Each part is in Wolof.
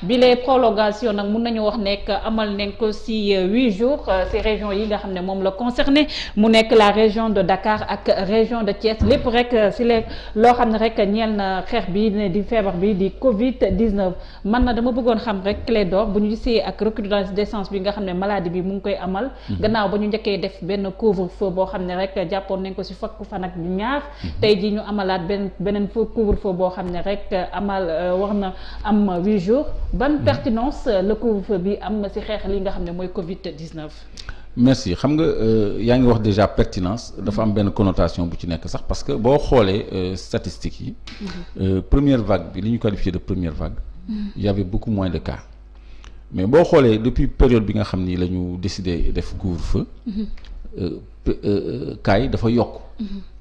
bi les prolongation nag mun nañu wax nekk amal nañ ko ci 8 jours ci région yi nga xam ne moom la concerné mu nekk la région de Dakar ak région de Thiès lépp rek ci léegi loo xam ne rek ñeel na xeex bi ne di feebar bi di Covid 19 man na dama bëggoon xam rek Clédor bu ñu gisee ak recrudescence bi nga xam ne maladie bi mu ngi koy amal. gannaaw ba ñu njëkkee def benn couvre-feu boo xam ne rek jàppoon nañ ko ci fukki fan ak ñaar. tey jii ñu amalaat beneen couvre-feu boo xam ne rek war na am 8 jours ban pertinence le couvre-feu bi am ci xeex li nga xam ne mooy Covid-19. merci xam nga yaa ngi wax déjà pertinence dafa am benn connotation bu ci nekk sax parce que boo xoolee statistiques yi. Première vague bi li ñu qualifié de première vague. Il y avait beaucoup moins de cas mais boo xoolee depuis période bi nga xam ni la ñu décidé def couvre-feu. cas yi dafa yokk.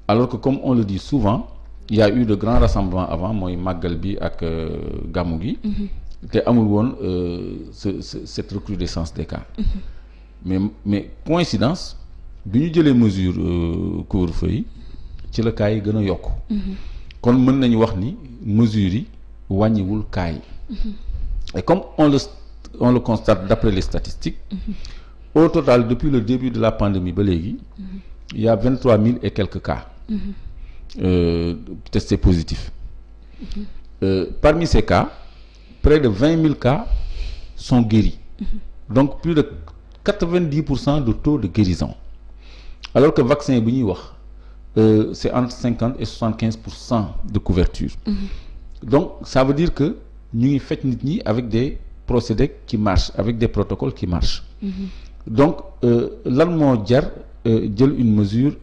alors que comme on le dit souvent il y a eu de grands rassemblements avant mooy màggal bi ak gàmmu gi. te amul woon cette recrudescence des cas. mais coïncidence bi ñu jëlee mesure couvre-feu yi ci la cas yi gën a yokk. kon mën nañu wax ni mesures yi wàññiwul cas yi. et comme on le constate d'après les statistiques. au total depuis le début de la pandémie ba léegi. il y a 23 000 et quelques cas. Testés positifs. Parmi ces cas près de 20 000 cas sont guéris. Donc plus de 90% de taux de guérison. Alors que vaccin bi ñuy wax c'est entre 50 et 75% de couverture. Donc ça veut dire que ñu ngi faj nit ñi avec des procédés qui marchent, avec des protocoles qui marchent. Donc lan moo jar jël une mesure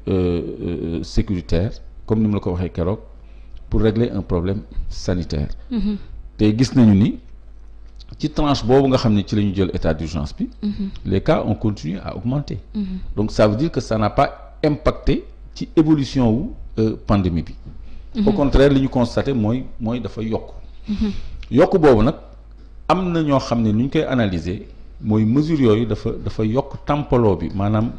sécuritaire comme ni mu la ko waxee keroog pour régler un problème sanitaire. te gis nañu ni ci tranche boobu nga xam ne ci la ñu jël état d'urgence bi. les cas ont continué à augmenter. Donc ça veut dire que ça n'a pas impacté ci évolution wu pandémie bi. au contraire li ñu constaté mooy dafa yokk. yokk boobu nag am na ñoo xam ne nu ñu koy analyser mooy mesure yooyu dafa yokk tampaloo bi maanaam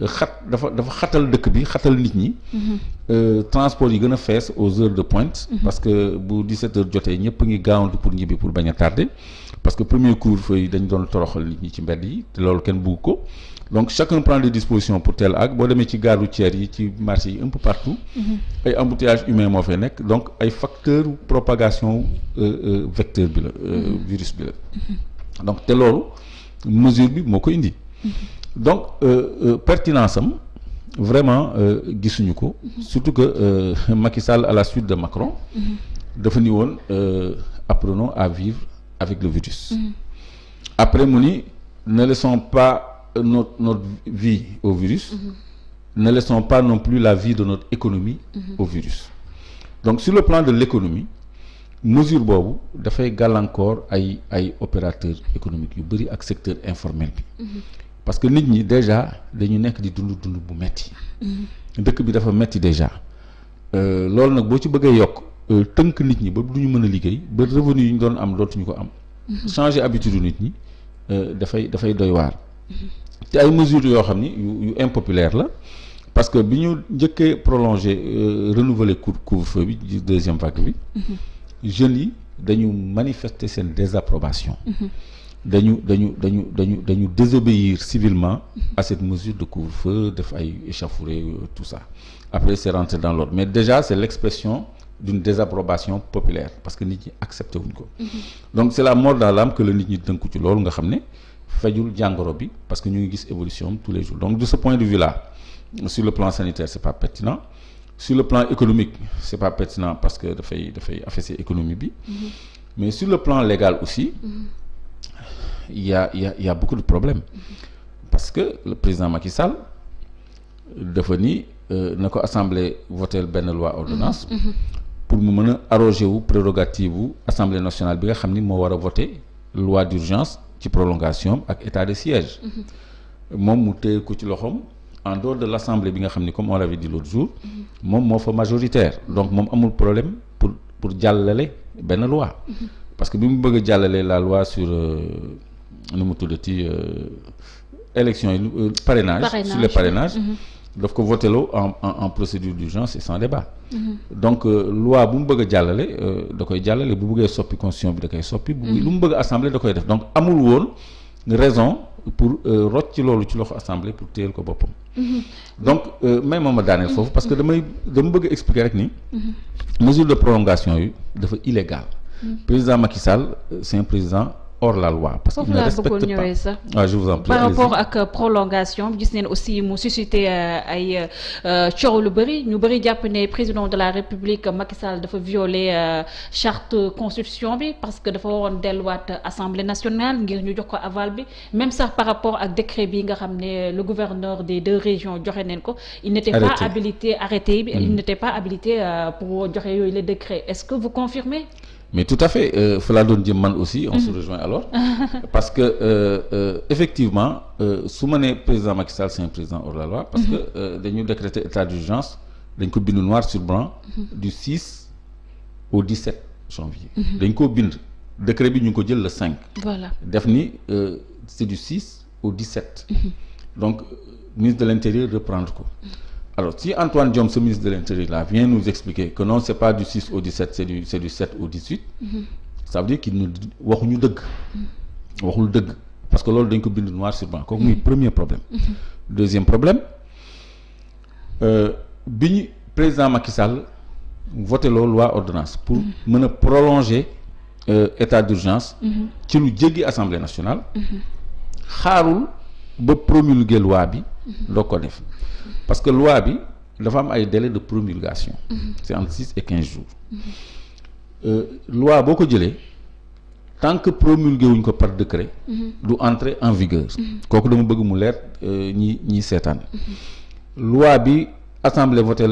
dafa xatal dëkk bi xatal nit ñi. transport yi gën a fees aux heures de pointe. parce que bu 17 heures jotee ñëpp ngi gaawantu pour ñibbi pour bañ a tardé. parce que premier couvre-feu yi dañ doon toroxal nit ñi ci mbedd yi te loolu kenn bugg ko donc chacun prend des dispositions pour teel ak boo demee ci gare routière yi ci marché yi un peu partout. ay embouteillage humain moo fay nekk donc ay facteurs propagation vecteur bi la. virus bi la. donc te loolu mesure bi moo ko indi. donc pertinence am vraiment gisuñu ko. surtout que Macky Sall à la suite de Macron. dafa ni woon apprenons à vivre avec le virus. après mu ni ne laissons pas notre vie au virus. ne laissons pas non plus la vie de notre économie au virus. donc sur le plan de l'économie mesure boobu dafay gàllankoor ay opérateurs économiques yu bëri ak secteur informel bi. parce que nit ñi déjà dañu nekk di dund bu metti dëkk bi dafa metti déjà loolu nag boo ci bëggee yokk tënk nit ñi ba du ñu mën a liggéey ba revenu yi ñu doon am dootuñu ko am. changer habitude nit ñi dafay doy waar. te ay mesures yoo xam ni yu impopulaire la parce que bi ñu njëkkee prolonger renouveler couvre-feu bi di deuxième vague bi. jeunes yi dañu manifester seen désapprobation. dañu désobéir civilement à cette mesure de couvre-feu def ay échauffourées tout ça après c'est rentré dans l'ordre mais déjà c'est l'expression d'une désapprobation populaire parce que nit ñi accepté wuñ ko. donc c'est la mort dans l'âme que la nit ñi tënku ci loolu nga xam ne fajul jàngoro bi parce que ñu ngi gis évolution tous les jours donc de ce point de vue là sur le plan sanitaire c'est pas pertinent sur le plan économique c'est pas pertinent parce que dafay affaisser économie bi. mais sur le plan légal aussi. Il y a beaucoup de problèmes parce que le président Macky Sall dafa ni na ko assemblée voter benn loi ordonnance pour mu mën a arroger wu prérogative wu assemblée nationale bi nga xam ni moo war a voter loi d'urgence ci prolongation ak état de siège moom mu téye ko ci loxoom en dehors de l'assemblée bi nga xam ni comme on l'avait dit l'autre jour moom moo fa majoritaire donc moom amul problème pour jàllale benn loi parce que bi mu bëgg a jàllale la loi sur nu mu tuddati élection yi parrainage sur les parrainages daf ko voteloo en procédure d'urgence et sans débat. Donc loi bu mu bëgg a jàllale da koy jàllale bu bëggee soppi constitution bi da koy soppi. lu mu bëgg assemblée da koy def donc amul woon raison pour rocc ci loolu ci loxo assemblée pour téyel ko boppam. donc may ma daaneel foofu parce que dama bëgg a expliquer rek ni. mesure de prolongation yi dafa illégal. président Macky Sall c'est un président hors la loi parce qu'il ne respecte pas. Je vous en prie. Par rapport ak prolongation gis neen aussi mu suscité ay coow lu bëri ñu bëri jàpp ne président de la République Macky Sall dafa violer charte constitution bi parce que dafa waroon delluwaat assemblée nationale ngir ñu jox ko aval bi même sax par rapport ak décret bi nga xam ne le gouverneur des 2 régions joxe neen ko. il n'était pas habilité arrêté bi. il n'était pas habilité pour joxe yooyu les décrets est-ce que vous confirmez. Mais tout à fait fa laa doon jëm man aussi on se rejoint alors parce que effectivement su ma nee président Macky Sall c'est un président hors la loi parce que dañu décréter état d'urgence dañ ko bind noir sur blanc du 6 au 17 janvier dañ ko bind décret bi ñu ngi ko jël le 5 voilà def ni c'est du 6 au 17 donc ministre de l'Intérieur reprendre ko. Alors, si Antoine Diome, ce ministre de l'Intérieur là, vient nous expliquer que non, c'est pas du 6 au 17, c'est du 7 au 18, ça veut dire qu'il nous waxuñu dëgg. waxul dëgg parce que loolu dañ ko bind noir sur blanc kooku muy premier problème. Deuxième problème bi ñu président Macky Sall voté loolu loi ordonnance pour mën a prolonger état d'urgence. ci lu jéggi assemblée nationale. xaarul ba promulguer loi bi. doo ko def. Parce que loi bi dafa am ay délai de promulgation. C'est entre 6 et 15 jours. Loi boo ko jëlee tant que promulgué wuñ ko par décret. du entrer en vigueur. kooku dama bëgg mu leer ñi seetaan. loi bi assemblée voté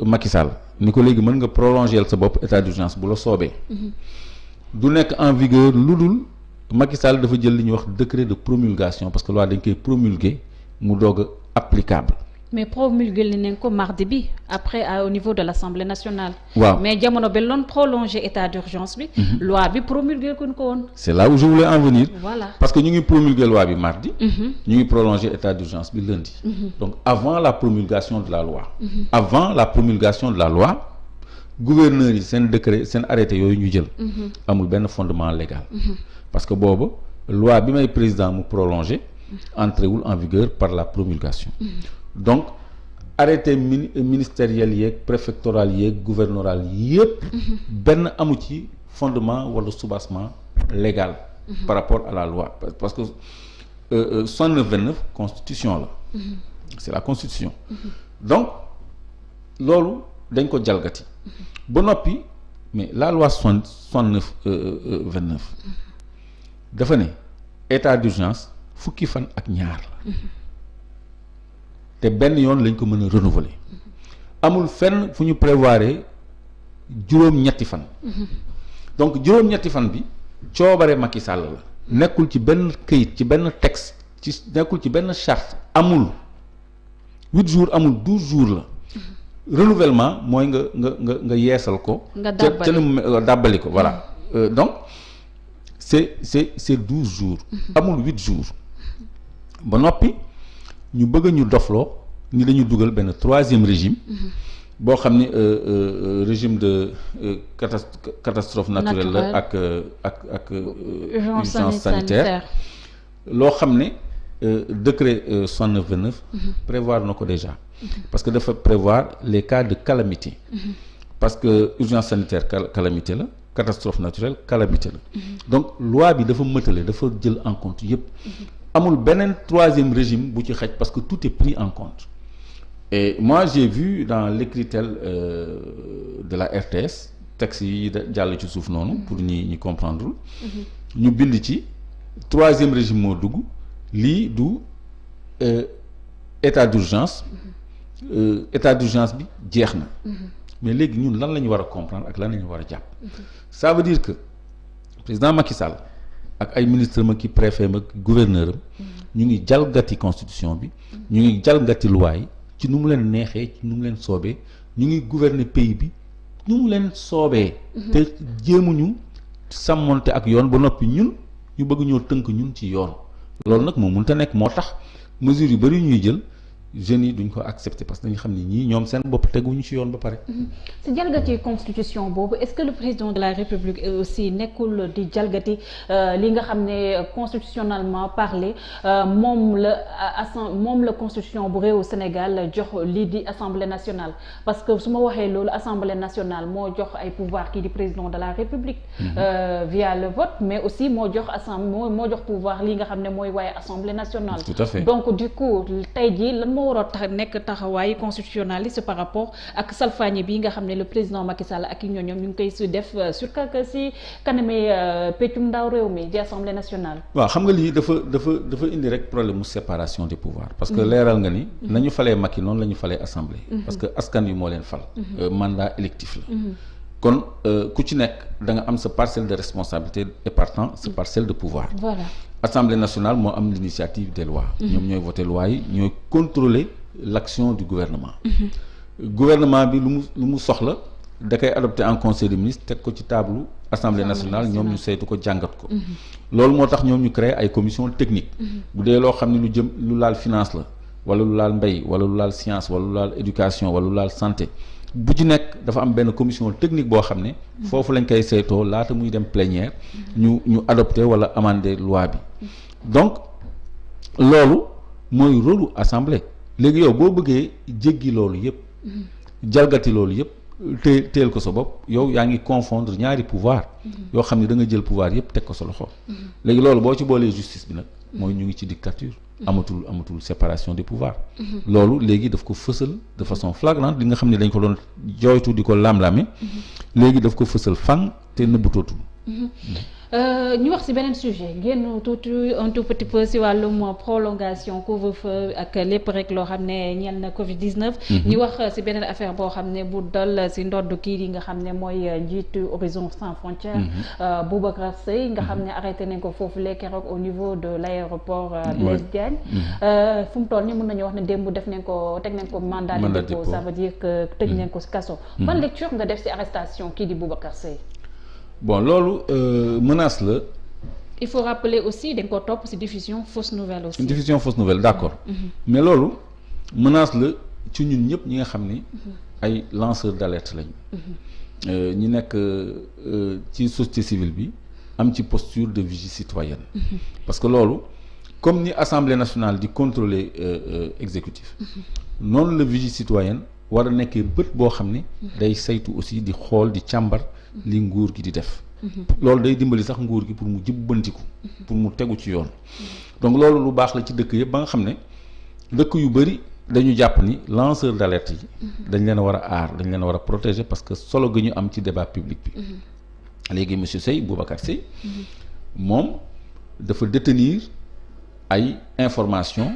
Macky Sall ni ko léegi mën nga prolonger sa bopp état d'urgence bu la soobee. du nekk en vigueur lu dul Macky Sall dafa jël li ñuy wax décret de promulgation parce que loi dañ koy promulguer mu doog a applicable. mais promulgué nañ ko mardi bi après au niveau de l'Assemblée nationale. waaw mais jamono bi loon prolonger état d'urgence bi. loi bi promulgué kuñ ko woon. c'est là où je voulais en venir. Voilà. Parce que ñu ngi promulguer loi bi mardi. ñu ngi prolonger état d'urgence bi lundi. Donc avant la promulgation de la loi. Avant la promulgation de la loi gouverneurs yi seen décret seen arrêté yooyu ñu jël. amul benn fondement légal. Parce que boobu loi bi may président mu prolonger. entré wul en vigueur par la promulgation. Donc arrêté ministériel yeeg préfectoral yeeg gouvernoral yépp benn amu ci fondement wala soubassement légal par rapport à la loi parce que 69-29 constitution la c'est la constitution donc loolu dañ ko jalgati ba noppi mais la loi 69-29 dafa ne état d'urgence fukki fan ak ñaar la te benn yoon lañ ko mën a renouveler amul fenn fu ñu prévoir juróom-ñetti fan donc juróom-ñetti fan bi coobare Macky Sall la nekkul ci benn këyit ci benn texte nekkul ci benn charte amul 8 jours amul 12 jours la renouvellement mooy nga yeesal ko nga dàbbali ko voilà donc c'est 12 jours amul 8 jours ba noppi ñu bëgg ñu dofloo ni dañu dugal benn 3e régime boo xam ni régime de catastrophe naturelle la ak urgence sanitaire loo xam ne décret 69-29 prévoir na ko déjà parce que dafa prévoir les cas de calamité parce que urgence sanitaire calamité la catastrophe naturelle calamité la donc loi bi dafa mëtale dafa jël en compte yépp amul beneen 3e régime bu ci xaj parce que tout est pris en compte et moi j'ai vu dans l'écritel de la RTS texte yi jàll ci suuf noonu pour ñi comprendre ñu bind ci 3e régime moo dugg lii du état d'urgence bi jeex na mais léegi ñun lan la ñu war a comprendre ak lan la ñu war a jàpp ça veut dire que président Macky Sall ak ay ministre ma ki préfet ma gouverneur am ñu ngi jalgati constitution bi ñu ngi jalgati loi yi ci nu mu leen neexee ci nu mu leen soobee ñu ngi gouverner pays bi nu mu leen soobee te jéemuñu sàmmonte ak yoon ba noppi ñun ñu bëgg ñoo tënk ñun ci yoon loolu nag moo mënta nekk moo tax mesures yu bari ñuy jël jeunes yi duñ ko accepter parce que dañu xam ni ñii ñoom seen bopp teguñu ci yoon ba pare. si jalgati constitution boobu est-ce que le président de la République aussi nekkul di jalgati li nga xam ne constitutionnellement parlé moom la constitution bu réewu Sénégal jox lii di assemblée nationale parce que su ma waxee loolu assemblée nationale moo jox ay pouvoir kii di président de la République. via le vote mais aussi moo jox moo jox pouvoir li nga xam ne mooy waaye assemblée nationale. tout à fait donc du coup tey jii lan moo war a tax nekk taxawaay constitutionnaliste par rapport ak salfaañe bi nga xam ne le président Macky Sall ak i ñooñoom ñu ngi koy su def surtout que si kanami peccum ndaw réew mi di assemblée nationale. waaw xam nga lii dafa indi rek problème mu séparation des pouvoirs. parce que leeral nga ni. nañu falee Macky noonu la ñu falee assemblée. parce que askan wi moo leen fal. mandat électif la. kon ku ci nekk da nga am sa parcelle de responsabilité et partant sa parcelle de pouvoir. voilà assemblée nationale moo am l'initiative des lois. ñoom ñooy voter loi yi ñooy contrôler l'action du gouvernement. gouvernement bi lu mu soxla da koy adopté en conseil des ministres teg ko ci table assemblée nationale ñoom ñu saytu ko jàngat ko. loolu moo tax ñoom ñu créé ay commission technique. bu dee loo xam ne lu laal finance la wala lu laal mbay wala lu laal science wala lu laal éducation wala lu laal santé. bu ci nekk dafa am benn commission technique boo xam ne foofu lañ koy saytoo laata muy dem plénière ñu adopté wala amendé loi bi donc loolu mooy rôlu assemblée léegi yow boo bëggee jéggi loolu yëpp jalgati loolu yëpp teel ko sa bopp yow yaa ngi confondre ñaari pouvoir yoo xam ne da nga jël pouvoir yëpp teg ko sa loxo léegi loolu boo ci boolee justice bi nag mooy ñu ngi ci dictature amatul séparation des pouvoirs loolu léegi daf ko fësal de façon flagrante li nga xam ne dañ ko doon jooytu di ko lam-lame léegi daf ko fësal fan te nëbbutootul ñu wax ci beneen sujet génn tuuti un tout petit peu ci wàllum prolongation couvre-feu ak lépp rek loo xam ne ñeel na Covid 19. ñu wax ci beneen affaire boo xam ne bu dal ci ndodd kii yi nga xam ne mooy njiitu Horizon Sans Frontières. Boubacar Seye nga xam ne arrêté nañ ko foofu léegi keroog au niveau de l'aéroport Blaise Diagne. fu mu toll nii mën nañu wax ne démb teg nañ ko mandat de dépôt ça veut dire que tëj nañ ko ci kaso. ban lecture nga def ci arrestation kii di Boubacar Seye. bon loolu menace la. il faut rappeler aussi dañ ko topp ci diffusion fausse nouvelle aussi. diffusion fausse nouvelle d'accord. mais loolu menace la ci ñun ñëpp ñi nga xam ni. ay lanceurs d'alerte lañu. ñi nekk ci société civile bi am ci posture de vigie citoyenne. parce que loolu comme ni assemblée nationale di contrôler exécutif. noonu la vigie citoyenne war a nekkee bët boo xam ni. day saytu aussi di xool di càmbar. li nguur gi di def loolu day dimbali sax nguur gi pour mu jubbantiku pour mu tegu ci yoon donc loolu lu baax la ci dëkk yëpp ba nga xam ne dëkk yu bari dañu jàpp ni lanceur d'alerte yi dañ leen a war a aar dañ leen a war a protéger parce que solo gi ñu am ci débat public bi léegi monsieur Seye Boubacar Seye moom dafa détenir ay information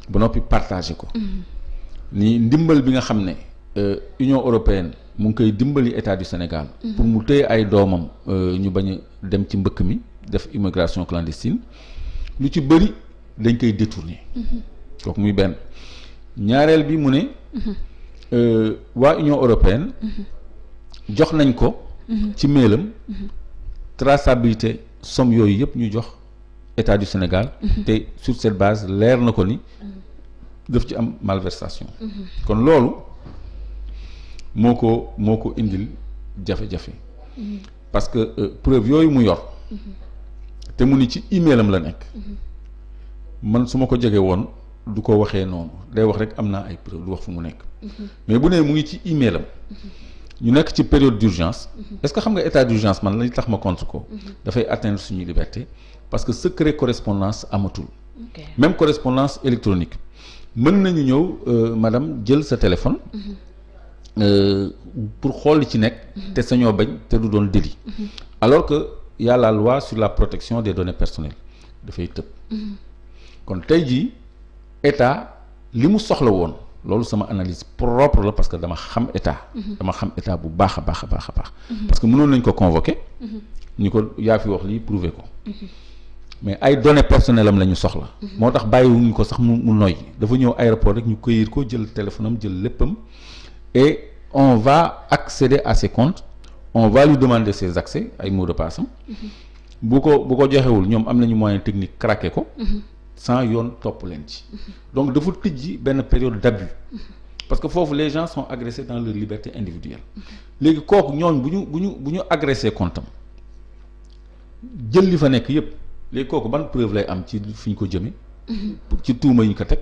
ba noppi partager ko ni ndimbal bi nga xam ne Union européenne mu ngi koy dimbali état du Sénégal pour mu téye ay doomam ñu bañ a dem ci mbëkk mi def immigration clandestine lu ci bëri dañ koy détourner kooku muy benn ñaareel bi mu ne waa Union européenne jox nañ ko ci mailam traçabilité somme yooyu yëpp ñu jox état du Sénégal te sur cette base leer na ko ni daf ci am malversation kon loolu moo ko indil jafe-jafe parce que preuve yooyu mu yor te mu ni ci emailam la nekk man su ma ko jege woon du ko waxee noonu day wax rek am naa ay preuve du wax fu mu nekk mais bu nee mu ngi ci emailam ñu nekk ci période d'urgence est-ce que xam nga état d'urgence man lañ tax ma contre ko dafay atteindre suñuy liberté parce que secret correspondance amatul même correspondance électronique mën nañu ñëw madame jël sa téléphone pour xool li ci nekk te sañoo bañ te du doon délit alors que y a la loi sur la protection des données personnelles dafay tëb kon tey jii état li mu soxla woon loolu sama analyse propre la parce que dama xam état bu baax a baax a baax a baax parce que mënoon nañ ko convoquer ñu ko yaa fi wax lii prouver ko mais ay données personnelles am la ñu soxla moo tax bàyyiwuñu ko sax mu noyyi dafa ñëw aéroport rek ñu cueillir ko jël téléphone am jël léppam et on va accéder à ses comptes on va lui demander ses accès ay mots de passe am bu ko joxewul ñoom am nañu moyen technique craquer ko sans yoon topp leen ci donc dafa tijji benn période d'abus parce que foofu les gens sont agressés dans leur liberté individuelle léegi kooku ñooñ bu ñu agressé comptam jël li fa nekk yépp léegi kooku ban preuve lay am ci fi ñu ko jëme ci tuuma yi ñu ko teg